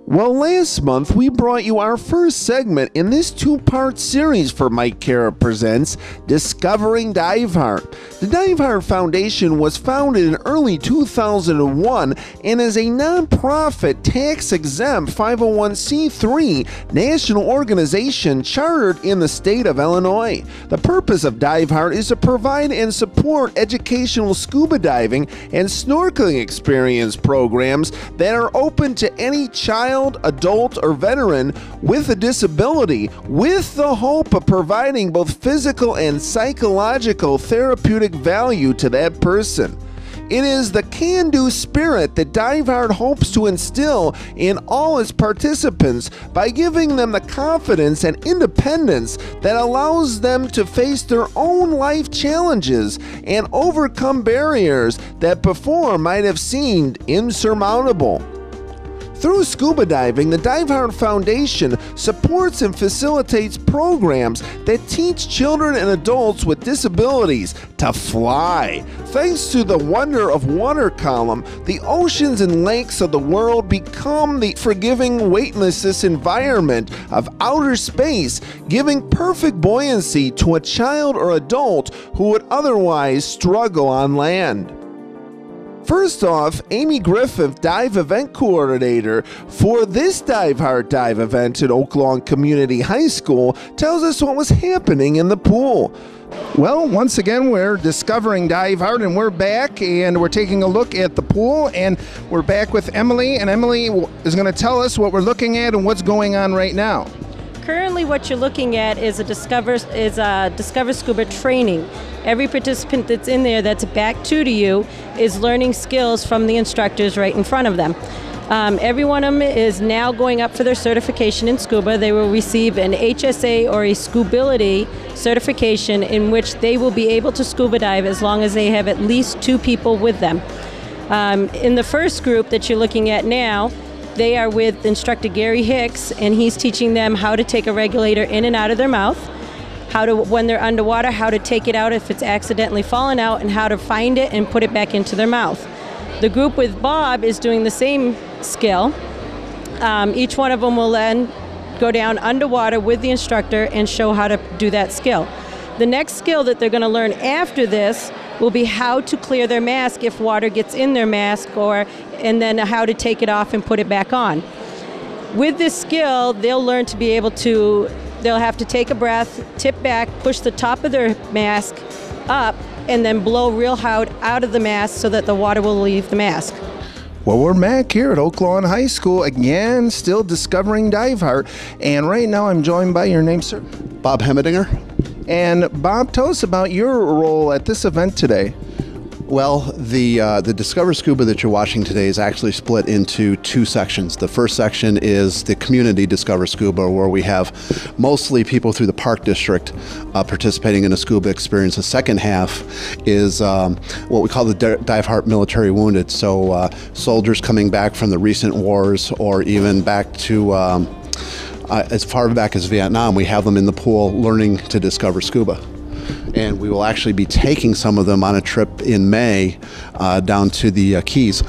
Well, last month we brought you our first segment in this two-part series for Mike Cara Presents Discovering DiveHeart. The DiveHeart Foundation was founded in early 2001 and is a non-profit, tax-exempt 501c3 national organization chartered in the state of Illinois. The purpose of DiveHeart is to provide and support educational scuba diving and snorkeling experience programs that are open to any child, adult, or veteran with a disability, with the hope of providing both physical and psychological therapeutic value to that person. It is the can-do spirit that DiveHeart hopes to instill in all its participants by giving them the confidence and independence that allows them to face their own life challenges and overcome barriers that before might have seemed insurmountable. Through scuba diving, the DiveHeart Foundation supports and facilitates programs that teach children and adults with disabilities to fly. Thanks to the Wonder of Water column, the oceans and lakes of the world become the forgiving, weightless environment of outer space, giving perfect buoyancy to a child or adult who would otherwise struggle on land. First off, Amy Griffith, Dive Event Coordinator for this DiveHeart Dive event at Oak Lawn Community High School, tells us what was happening in the pool. Well, once again, we're discovering DiveHeart, and we're back, and we're taking a look at the pool, and we're back with Emily, and Emily is going to tell us what we're looking at and what's going on right now. Currently, what you're looking at is a Discover Scuba training. Every participant that's in there that's back to you is learning skills from the instructors right in front of them. Every one of them is now going up for their certification in scuba. They will receive an HSA or a Scubility certification in which they will be able to scuba dive as long as they have at least 2 people with them. In the first group that you're looking at now, they are with instructor Gary Hicks, and he's teaching them how to take a regulator in and out of their mouth, how to, when they're underwater, how to take it out if it's accidentally fallen out, and how to find it and put it back into their mouth. The group with Bob is doing the same skill. Each one of them will then go down underwater with the instructor and show how to do that skill. The next skill that they're going to learn after this will be how to clear their mask if water gets in their mask, and then how to take it off and put it back on. With this skill, they'll learn to be able to, they'll have to take a breath, tip back, push the top of their mask up, and then blow real hard out of the mask so that the water will leave the mask. Well, we're back here at Oak Lawn High School, again, still discovering DiveHeart, and right now I'm joined by your name, sir? Bob Hemmedinger. And Bob, tell us about your role at this event today. Well, the Discover Scuba that you're watching today is actually split into 2 sections. The first section is the community Discover Scuba, where we have mostly people through the Park District participating in a scuba experience. The second half is what we call the DiveHeart Military Wounded, so soldiers coming back from the recent wars, or even back to as far back as Vietnam. We have them in the pool learning to discover scuba. And we will actually be taking some of them on a trip in May down to the Keys.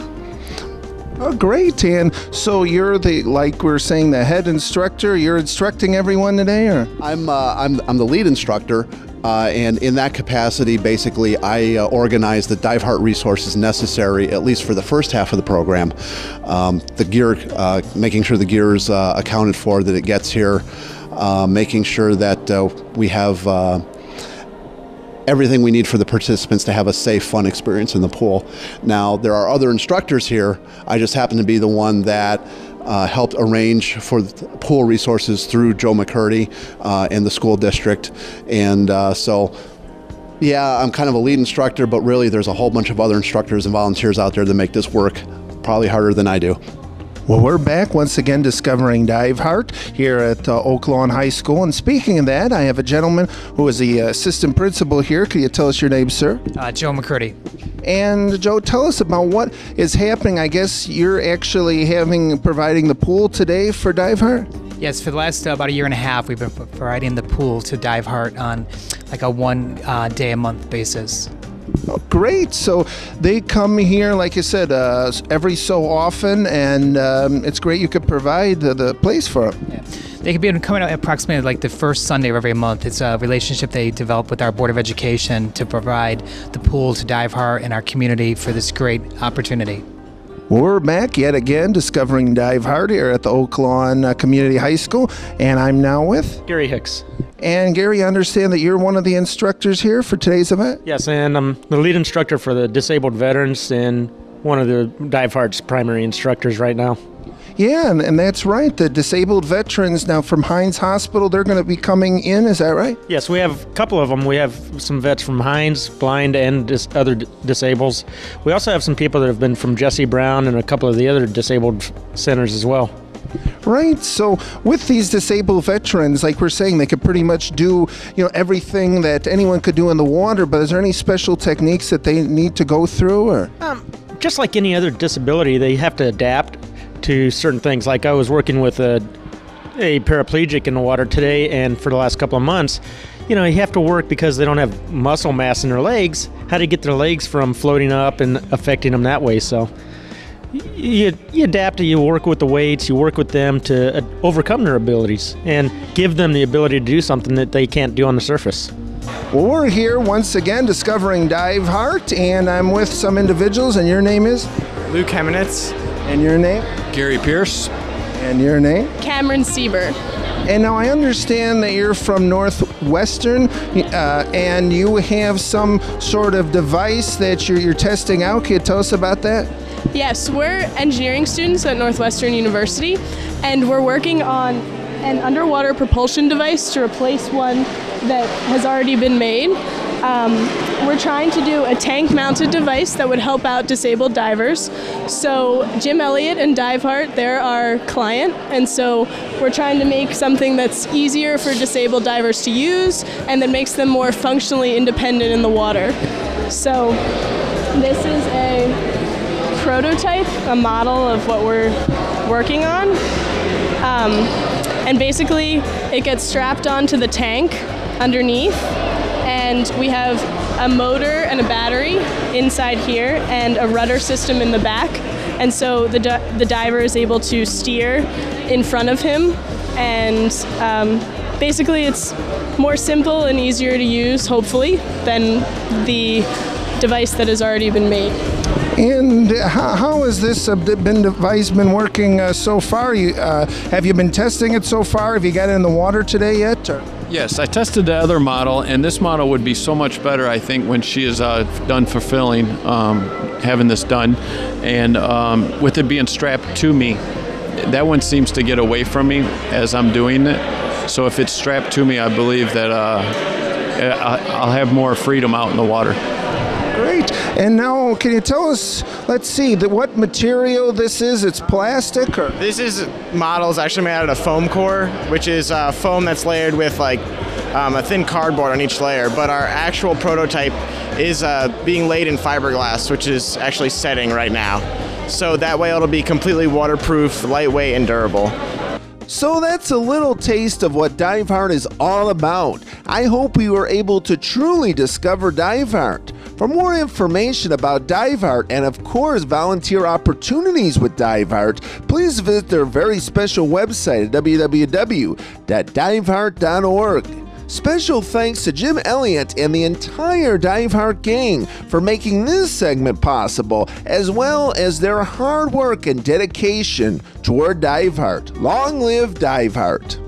Oh, great. And so you're the, like we were saying, the head instructor. You're instructing everyone today, or? I'm the lead instructor, and in that capacity, basically, I organize the DiveHeart resources necessary, at least for the first half of the program. The gear, making sure the gear is accounted for, that it gets here, making sure that we have everything we need for the participants to have a safe, fun experience in the pool. Now, there are other instructors here. I just happen to be the one that helped arrange for the pool resources through Joe McCurdy and the school district. And so, yeah, I'm kind of a lead instructor, but really there's a whole bunch of other instructors and volunteers out there that make this work probably harder than I do. Well, we're back once again discovering DiveHeart here at Oak Lawn High School. And speaking of that, I have a gentleman who is the assistant principal here. Can you tell us your name, sir? Joe McCurdy. And Joe, tell us about what is happening. I guess you're actually providing the pool today for DiveHeart? Yes, for the last about a year and a half, we've been providing the pool to DiveHeart on like a 1 day a month basis. Oh, great. So they come here, like you said, every so often, and it's great you could provide the place for them. Yeah. They could be coming out approximately like the first Sunday of every month. It's a relationship they develop with our Board of Education to provide the pool to DiveHeart in our community for this great opportunity. Well, we're back yet again, discovering DiveHeart here at the Oak Lawn Community High School, and I'm now with Gary Hicks. And Gary, I understand that you're one of the instructors here for today's event? Yes, and I'm the lead instructor for the disabled veterans and one of the DiveHeart's primary instructors right now. Yeah, and that's right. The disabled veterans now from Hines Hospital, they're going to be coming in, is that right? Yes, we have a couple of them. We have some vets from Hines, blind, and other disables. We also have some people that have been from Jesse Brown and a couple of the other disabled centers as well. Right. So with these disabled veterans, like we're saying, they could pretty much do, everything that anyone could do in the water, but is there any special techniques that they need to go through? Or just like any other disability, they have to adapt to certain things. Like I was working with a paraplegic in the water today, and for the last couple of months, you have to work because they don't have muscle mass in their legs, how to get their legs from floating up and affecting them that way. So you adapt, you work with the weights, you work with them to overcome their abilities and give them the ability to do something that they can't do on the surface. Well, we're here once again discovering DiveHeart, and I'm with some individuals, and your name is? Luke Hemenitz. And your name? Gary Pierce. And your name? Cameron Sieber. And now I understand that you're from Northwestern, and you have some sort of device that you're testing out. Can you tell us about that? Yes, we're engineering students at Northwestern University, and we're working on an underwater propulsion device to replace one that has already been made. We're trying to do a tank-mounted device that would help out disabled divers. So Jim Elliott and DiveHeart, they're our client, and so we're trying to make something that's easier for disabled divers to use and that makes them more functionally independent in the water. So this is a prototype, a model of what we're working on. And basically, it gets strapped onto the tank underneath, and we have a motor and a battery inside here and a rudder system in the back. And so the diver is able to steer in front of him, and basically it's more simple and easier to use, hopefully, than the device that has already been made. And how has this device been working so far? Have you been testing it so far? Have you got it in the water today yet? Or? Yes, I tested the other model, and this model would be so much better, I think, when she is done fulfilling, having this done. And with it being strapped to me, that one seems to get away from me as I'm doing it. So if it's strapped to me, I believe that I'll have more freedom out in the water. Great. And now, can you tell us, let's see, what material this is? It's plastic? Or? This model is actually made out of foam core, which is foam that's layered with a thin cardboard on each layer. But our actual prototype is being laid in fiberglass, which is actually setting right now. So that way it'll be completely waterproof, lightweight, and durable. So that's a little taste of what DiveHeart is all about. I hope we were able to truly discover DiveHeart. For more information about DiveHeart and of course volunteer opportunities with DiveHeart, please visit their very special website at www.diveheart.org. Special thanks to Jim Elliott and the entire DiveHeart gang for making this segment possible, as well as their hard work and dedication toward DiveHeart. Long live DiveHeart!